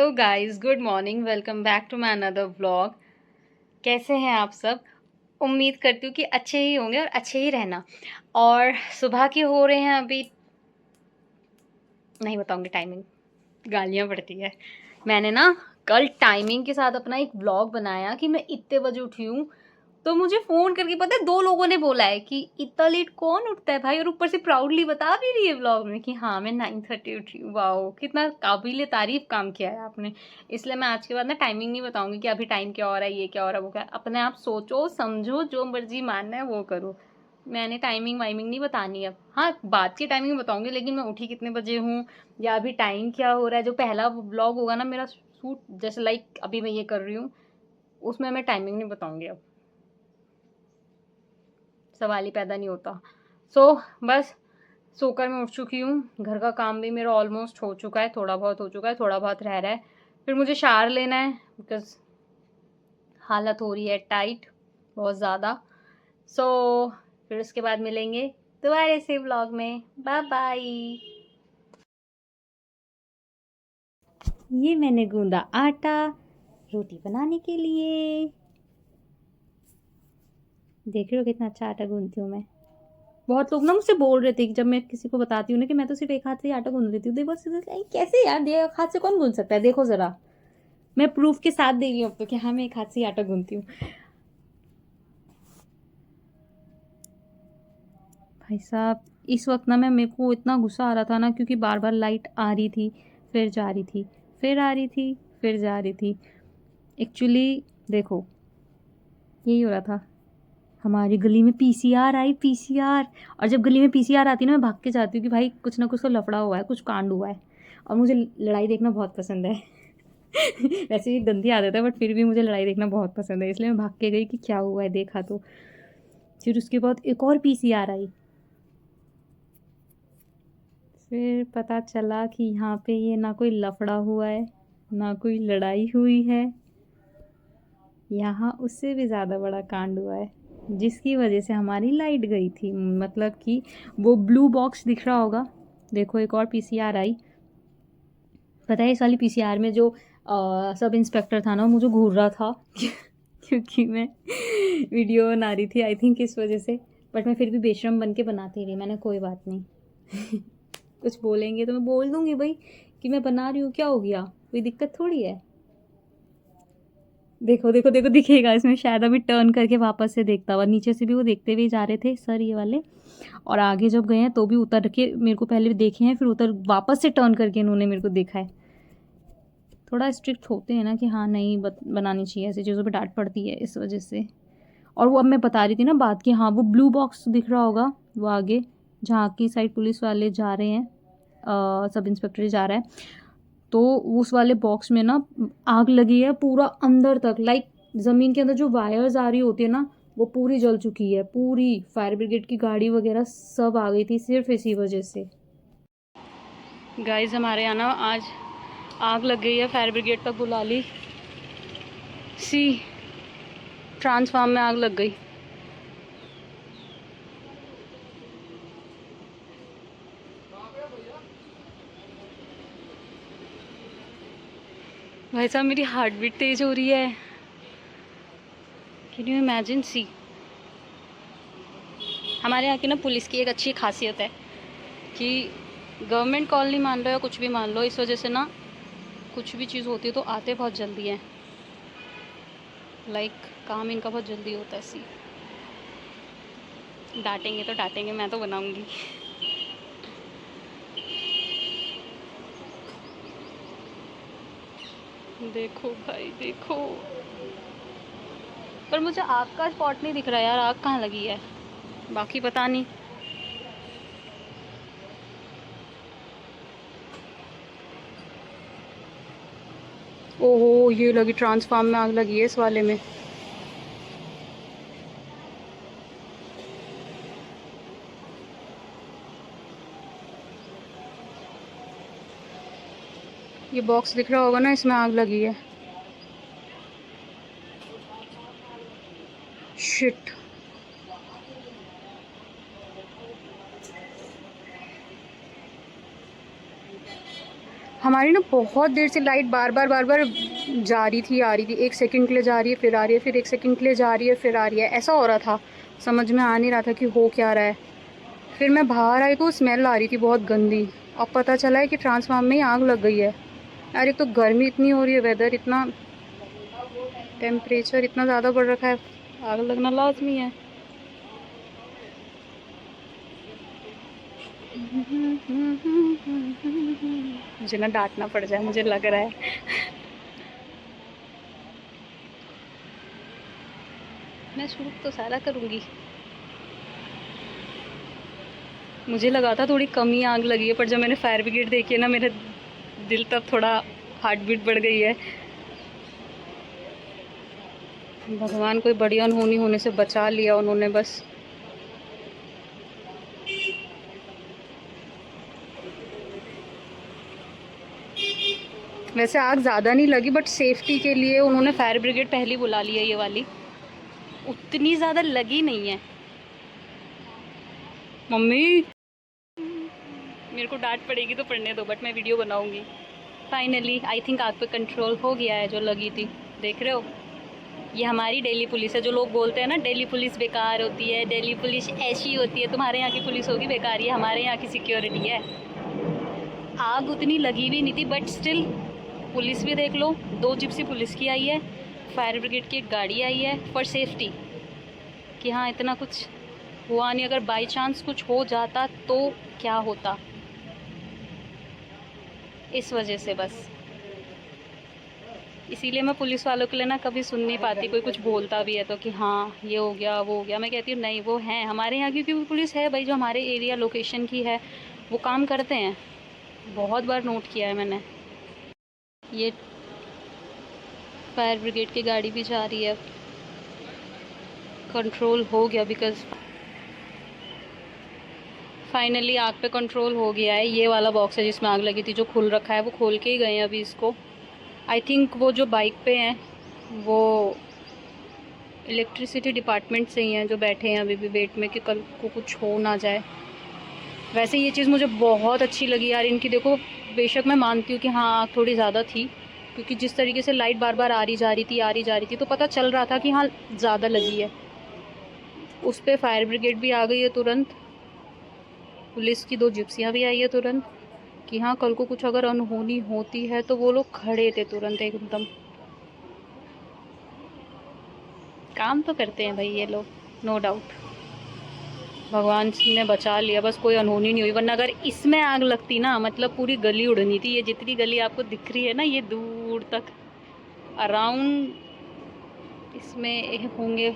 Hello guys, good morning. Welcome back to my another vlog. कैसे हैं आप सब? उम्मीद करती हूँ कि अच्छे ही होंगे और अच्छे ही रहना। और सुबह के हो रहे हैं अभी, नहीं बताऊंगी टाइमिंग, गालियाँ पड़ती है। मैंने ना कल टाइमिंग के साथ अपना एक व्लॉग बनाया कि मैं इतने बजे उठी हूँ, तो मुझे फ़ोन करके पता है 2 लोगों ने बोला है कि इतना लेट कौन उठता है भाई, और ऊपर से प्राउडली बता भी रही है व्लॉग में कि हाँ मैं 9:30 उठी हूँ। वाओ, कितना काबिल तारीफ काम किया है आपने। इसलिए मैं आज के बाद ना टाइमिंग नहीं बताऊंगी कि अभी टाइम क्या हो रहा है, ये क्या हो रहा है, वो क्या। अपने आप सोचो समझो, जो मर्जी मानना है वो करो। मैंने टाइमिंग वाइमिंग नहीं बतानी अब। हाँ, बात की टाइमिंग बताऊंगी, लेकिन मैं उठी कितने बजे हूँ या अभी टाइम क्या हो रहा है, जो पहला व्लॉग होगा ना मेरा शूट, जैसे लाइक अभी मैं ये कर रही हूँ, उसमें मैं टाइमिंग नहीं बताऊंगी अब। सवाल ही पैदा नहीं होता। बस सोकर मैं उठ चुकी हूँ। घर का काम भी मेरा ऑलमोस्ट हो चुका है, थोड़ा बहुत हो चुका है, थोड़ा बहुत रह रहा है। फिर मुझे शावर लेना है बिकॉज़ हालत हो रही है टाइट बहुत ज़्यादा। सो फिर उसके बाद मिलेंगे दोबारा से व्लॉग में। Bye bye. ये मैंने गूंदा आटा रोटी बनाने के लिए। देख रहे हो कितना अच्छा आटा गूंदती हूँ मैं। बहुत लोग ना मुझसे बोल रहे थे कि जब मैं किसी को बताती हूँ ना कि मैं तो सिर्फ एक हाथ से ही आटा गूंद लेती हूँ, देखो कैसे यार, दे एक हाथ से कौन गूंद सकता है, देखो जरा। मैं प्रूफ के साथ दे रही हूँ अब तो कि हाँ मैं एक हाथ से ही आटा गूंदती हूँ। भाई साहब, इस वक्त ना मेरे को इतना गुस्सा आ रहा था ना, क्योंकि बार बार लाइट आ रही थी, फिर जा रही थी, फिर आ रही थी, फिर जा रही थी। एक्चुअली देखो, यही हो रहा था। हमारी गली में पीसीआर आई, पीसीआर। और जब गली में पीसीआर आती है ना, मैं भाग के जाती हूँ कि भाई कुछ ना कुछ तो लफड़ा हुआ है, कुछ कांड हुआ है। और मुझे लड़ाई देखना बहुत पसंद है। वैसे ये गंदी आदत है, बट फिर भी मुझे लड़ाई देखना बहुत पसंद है, इसलिए मैं भाग के गई कि क्या हुआ है, देखा तो। फिर उसके बाद एक और पीसीआर आई। फिर पता चला कि यहाँ पे ये ना कोई लफड़ा हुआ है, ना कोई लड़ाई हुई है, यहाँ उससे भी ज़्यादा बड़ा कांड हुआ है, जिसकी वजह से हमारी लाइट गई थी। मतलब कि वो ब्लू बॉक्स दिख रहा होगा, देखो एक और पीसीआर आई। पता है इस वाली पीसीआर में जो सब इंस्पेक्टर था ना, मुझे घूर रहा था क्योंकि मैं वीडियो बना रही थी, आई थिंक इस वजह से। बट मैं फिर भी बेशरम बन के बनाती रही, मैंने कोई बात नहीं। कुछ बोलेंगे तो मैं बोल दूंगी भाई कि मैं बना रही हूँ, क्या हो गया, कोई दिक्कत थोड़ी है। देखो देखो देखो, दिखेगा इसमें शायद, अभी टर्न करके वापस से देखता हुआ। नीचे से भी वो देखते हुए जा रहे थे सर ये वाले, और आगे जब गए हैं तो भी उतर के मेरे को पहले देखे हैं, फिर उतर वापस से टर्न करके इन्होंने मेरे को देखा है। थोड़ा स्ट्रिक्ट होते हैं ना कि हाँ नहीं बनानी चाहिए, ऐसी चीज़ों पे डांट पड़ती है इस वजह से। और वो अब मैं बता रही थी ना बात कि हाँ वो ब्लू बॉक्स दिख रहा होगा, वो आगे जहाँ की साइड पुलिस वाले जा रहे हैं, सब इंस्पेक्टर जा रहा है, तो उस वाले बॉक्स में ना आग लगी है पूरा अंदर तक। लाइक ज़मीन के अंदर जो वायर्स आ रही होती है ना, वो पूरी जल चुकी है पूरी। फायर ब्रिगेड की गाड़ी वगैरह सब आ गई थी सिर्फ इसी वजह से। गाइस हमारे यहाँ ना आज आग लग गई है, फायर ब्रिगेड तक बुला ली। सी ट्रांसफार्म में आग लग गई। भाई साहब मेरी हार्ट बीट तेज हो रही है, कैन यू इमेजिन। सी हमारे यहाँ की ना पुलिस की एक अच्छी खासियत है कि गवर्नमेंट कॉल नहीं मान लो या कुछ भी मान लो, इस वजह से ना कुछ भी चीज़ होती है तो आते बहुत जल्दी हैं। लाइक काम इनका बहुत जल्दी होता है। सी डांटेंगे तो डांटेंगे, मैं तो बनाऊंगी। देखो भाई देखो, पर मुझे आग का स्पॉट नहीं दिख रहा यार, आग कहाँ लगी है, बाकी पता नहीं। ओहो, ये लगी ट्रांसफार्म में आग लगी है इस वाले में। ये बॉक्स दिख रहा होगा ना, इसमें आग लगी है। शिट। हमारी ना बहुत देर से लाइट बार बार जा रही थी आ रही थी, 1 सेकंड के लिए जा रही है फिर आ रही है, फिर 1 सेकंड के लिए जा रही है फिर आ रही है, ऐसा हो रहा था। समझ में आ नहीं रहा था कि हो क्या रहा है। फिर मैं बाहर आई तो स्मेल आ रही थी बहुत गंदी। अब पता चला है कि ट्रांसफार्मर में ही आग लग गई है। यार एक तो गर्मी इतनी हो रही है, वेदर इतना, टेम्परेचर इतना ज़्यादा बढ़ रखा है, आग लगना लाजमी है। मुझे ना डांटना पड़ जाए, मुझे लग रहा है। मैं शूट तो सारा करूँगी। मुझे लगा था थोड़ी कम ही आग लगी है, पर जब मैंने फायर ब्रिगेड देखी है ना, मेरा दिल तब थोड़ा हार्ट बीट बढ़ गई है। भगवान कोई बड़ी अनहोनी होने से बचा लिया उन्होंने बस। वैसे आग ज़्यादा नहीं लगी, बट सेफ्टी के लिए उन्होंने फायर ब्रिगेड पहले ही बुला लिया। ये वाली उतनी ज़्यादा लगी नहीं है। मम्मी मेरे को डांट पड़ेगी तो पड़ने दो, बट मैं वीडियो बनाऊंगी। फाइनली आई थिंक आग पे कंट्रोल हो गया है जो लगी थी। देख रहे हो, ये हमारी दिल्ली पुलिस है। जो लोग बोलते हैं ना दिल्ली पुलिस बेकार होती है, दिल्ली पुलिस ऐसी होती है, तुम्हारे यहाँ की पुलिस होगी बेकार, ये हमारे यहाँ की सिक्योरिटी है। आग उतनी लगी भी नहीं थी, बट स्टिल पुलिस भी देख लो, 2 जिप्सी पुलिस की आई है, फायर ब्रिगेड की एक गाड़ी आई है फॉर सेफ्टी, कि हाँ इतना कुछ हुआ नहीं। अगर बाई चांस कुछ हो जाता तो क्या होता, इस वजह से बस। इसीलिए मैं पुलिस वालों के लिए ना कभी सुन नहीं पाती। कोई कुछ बोलता भी है तो कि हाँ ये हो गया वो हो गया, मैं कहती हूँ नहीं, वो हैं हमारे यहाँ, क्योंकि वो पुलिस है भाई जो हमारे एरिया लोकेशन की है, वो काम करते हैं। बहुत बार नोट किया है मैंने। ये फायर ब्रिगेड की गाड़ी भी जा रही है। कंट्रोल हो गया, बिकॉज़ फाइनली आग पे कंट्रोल हो गया है। ये वाला बॉक्स है जिसमें आग लगी थी, जो खुल रखा है, वो खोल के ही गए हैं अभी इसको। आई थिंक वो जो बाइक पे हैं वो इलेक्ट्रिसिटी डिपार्टमेंट से ही हैं, जो बैठे हैं अभी भी वेट में कि कल को कुछ हो ना जाए। वैसे ये चीज़ मुझे बहुत अच्छी लगी यार इनकी। देखो बेशक मैं मानती हूँ कि हाँ आग थोड़ी ज़्यादा थी, क्योंकि जिस तरीके से लाइट बार बार आ रही जा रही थी तो पता चल रहा था कि हाँ ज़्यादा लगी है। उस पर फायर ब्रिगेड भी आ गई है तुरंत, पुलिस की 2 जिप्सियाँ भी आई है तुरंत, कि हाँ कल को कुछ अगर अनहोनी होती है तो वो लोग खड़े थे तुरंत एकदम। काम तो करते हैं भाई ये लोग, नो डाउट। भगवान ने बचा लिया, बस कोई अनहोनी नहीं हुई, वरना अगर इसमें आग लगती ना, मतलब पूरी गली उड़नी थी। ये जितनी गली आपको दिख रही है ना, ये दूर तक अराउंड इसमें होंगे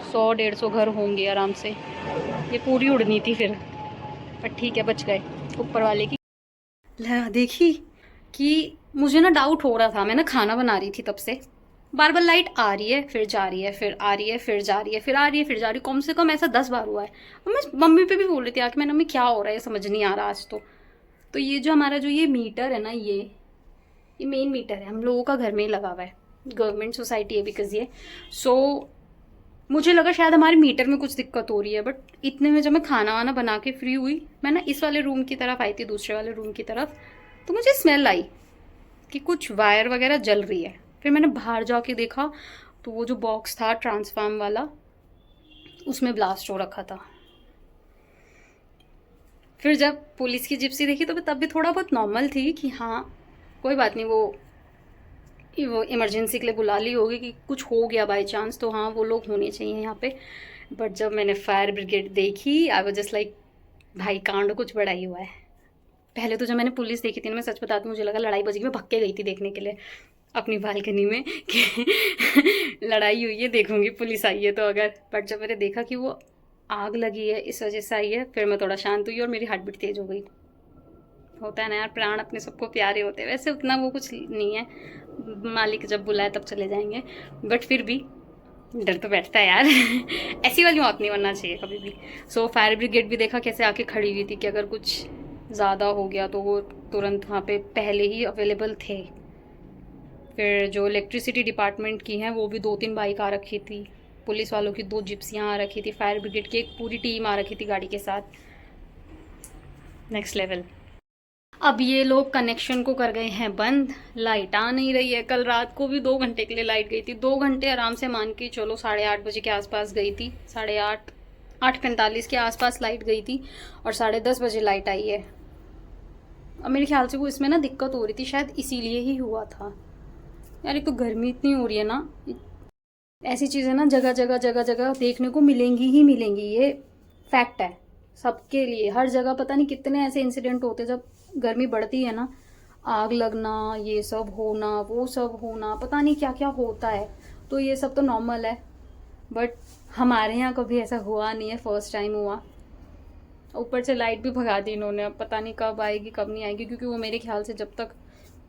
100-150 घर होंगे आराम से। ये पूरी उड़नी थी फिर, पर ठीक है बच गए ऊपर वाले की। देखी कि मुझे ना डाउट हो रहा था, मैं ना खाना बना रही थी तब से, बार बार लाइट आ रही है फिर जा रही है, फिर आ रही है फिर जा रही है, फिर आ रही है फिर जा रही है, कम से कम ऐसा 10 बार हुआ है। और मैं मम्मी पे भी बोल रही थी आके, मैं मम्मी क्या हो रहा है, समझ नहीं आ रहा आज तो ये जो हमारा जो ये मीटर है ना, ये मेन मीटर है, हम लोगों का घर में ही लगा हुआ है, गवर्नमेंट सोसाइटी है बिकॉज ये। सो मुझे लगा शायद हमारे मीटर में कुछ दिक्कत हो रही है, बट इतने में जब मैं खाना वाना बना के फ्री हुई, मैं ना इस वाले रूम की तरफ आई थी, दूसरे वाले रूम की तरफ, तो मुझे स्मेल आई कि कुछ वायर वगैरह जल रही है। फिर मैंने बाहर जाके देखा तो वो जो बॉक्स था ट्रांसफार्म वाला, उसमें ब्लास्ट हो रखा था। फिर जब पुलिस की जिप्सी देखी तो तब भी थोड़ा बहुत नॉर्मल थी कि हाँ कोई बात नहीं, वो इमरजेंसी के लिए बुला ली होगी कि कुछ हो गया बाय चांस, तो हाँ वो लोग होने चाहिए यहाँ पे। बट जब मैंने फायर ब्रिगेड देखी, आई वाज जस्ट लाइक भाई कांड कुछ बड़ा ही हुआ है। पहले तो जब मैंने पुलिस देखी थी ना, मैं सच बताती हूँ, मुझे लगा लड़ाई बजी। मैं भग के गई थी देखने के लिए अपनी बालकनी में कि लड़ाई हुई है, देखूंगी पुलिस आई है तो अगर। बट जब मैंने देखा कि वो आग लगी है इस वजह से आई है, फिर मैं थोड़ा शांत हुई और मेरी हार्ट बीट तेज़ हो गई। होता है ना यार, प्राण अपने सबको प्यारे होते हैं। वैसे उतना वो कुछ नहीं है, मालिक जब बुलाए तब चले जाएंगे, बट फिर भी डर तो बैठता है यार। ऐसी वाली मौत नहीं बनना चाहिए कभी भी। सो फायर ब्रिगेड भी देखा कैसे आके खड़ी हुई थी कि अगर कुछ ज़्यादा हो गया तो वो तुरंत वहाँ पे पहले ही अवेलेबल थे। फिर जो इलेक्ट्रिसिटी डिपार्टमेंट की हैं वो भी 2-3 बाइक आ रखी थी, पुलिस वालों की 2 जिप्सियाँ आ रखी थी, फायर ब्रिगेड की एक पूरी टीम आ रखी थी गाड़ी के साथ। Next level. अब ये लोग कनेक्शन को कर गए हैं बंद, लाइट आ नहीं रही है। कल रात को भी 2 घंटे के लिए लाइट गई थी, 2 घंटे आराम से मान के चलो, 8:30 बजे के आसपास गई थी, 8:30, 8:45 के आसपास लाइट गई थी और 10:30 बजे लाइट आई है। अब मेरे ख्याल से वो इसमें ना दिक्कत हो रही थी, शायद इसीलिए ही हुआ था। यार एक तो गर्मी इतनी हो रही है ना, ऐसी चीज़ें ना जगह जगह जगह जगह देखने को मिलेंगी ही मिलेंगी, ये फैक्ट है सबके लिए। हर जगह पता नहीं कितने ऐसे इंसिडेंट होते हैं, जब गर्मी बढ़ती है ना, आग लगना, ये सब होना, वो सब होना, पता नहीं क्या क्या होता है। तो ये सब तो नॉर्मल है, बट हमारे यहाँ कभी ऐसा हुआ नहीं है, फर्स्ट टाइम हुआ। ऊपर से लाइट भी भगा दी इन्होंने, अब पता नहीं कब आएगी कब नहीं आएगी, क्योंकि वो मेरे ख्याल से जब तक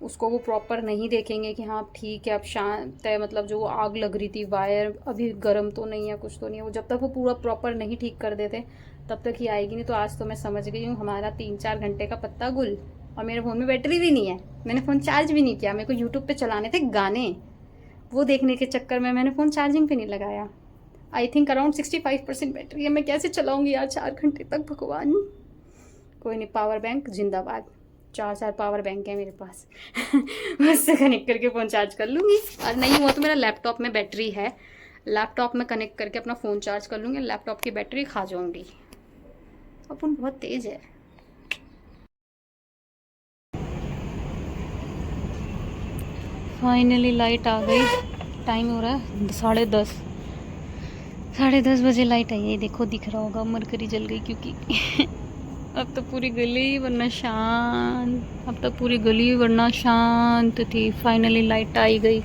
उसको वो प्रॉपर नहीं देखेंगे कि हाँ ठीक है अब शांत है, मतलब जो आग लग रही थी, वायर अभी गर्म तो नहीं है, कुछ तो नहीं है, वो जब तक वो पूरा प्रॉपर नहीं ठीक कर देते तब तक ही आएगी नहीं। तो आज तो मैं समझ गई हूँ, हमारा 3-4 घंटे का पत्ता गुल। और मेरे फ़ोन में बैटरी भी नहीं है, मैंने फ़ोन चार्ज भी नहीं किया। मेरे को यूट्यूब पे चलाने थे गाने, वो देखने के चक्कर में मैंने फ़ोन चार्जिंग पे नहीं लगाया। आई थिंक अराउंड 65% बैटरी है, मैं कैसे चलाऊँगी यार 4 घंटे तक, भगवान। कोई नहीं, पावर बैंक जिंदाबाद, 4 पावर बैंक है मेरे पास उससे कनेक्ट करके फ़ोन चार्ज कर लूँगी। और नहीं हुआ तो मेरा लैपटॉप में बैटरी है, लैपटॉप में कनेक्ट करके अपना फ़ोन चार्ज कर लूँगी, लैपटॉप की बैटरी खा जाऊँगी। अपन बहुत तेज़ है। फाइनली लाइट आ गई, टाइम हो रहा है 10:30, 10:30 बजे लाइट आई है। देखो दिख रहा होगा, मरकरी जल गई क्योंकि अब तो पूरी गली वरना शांत, अब तक पूरी गली वरना शांत थी। फाइनली लाइट आई गई,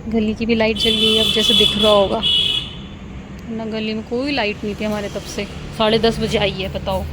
गली की भी लाइट जल गई अब जैसे दिख रहा होगा, वरना गली में कोई लाइट नहीं थी हमारे तब से। 10:30 बजे आई है, बताओ।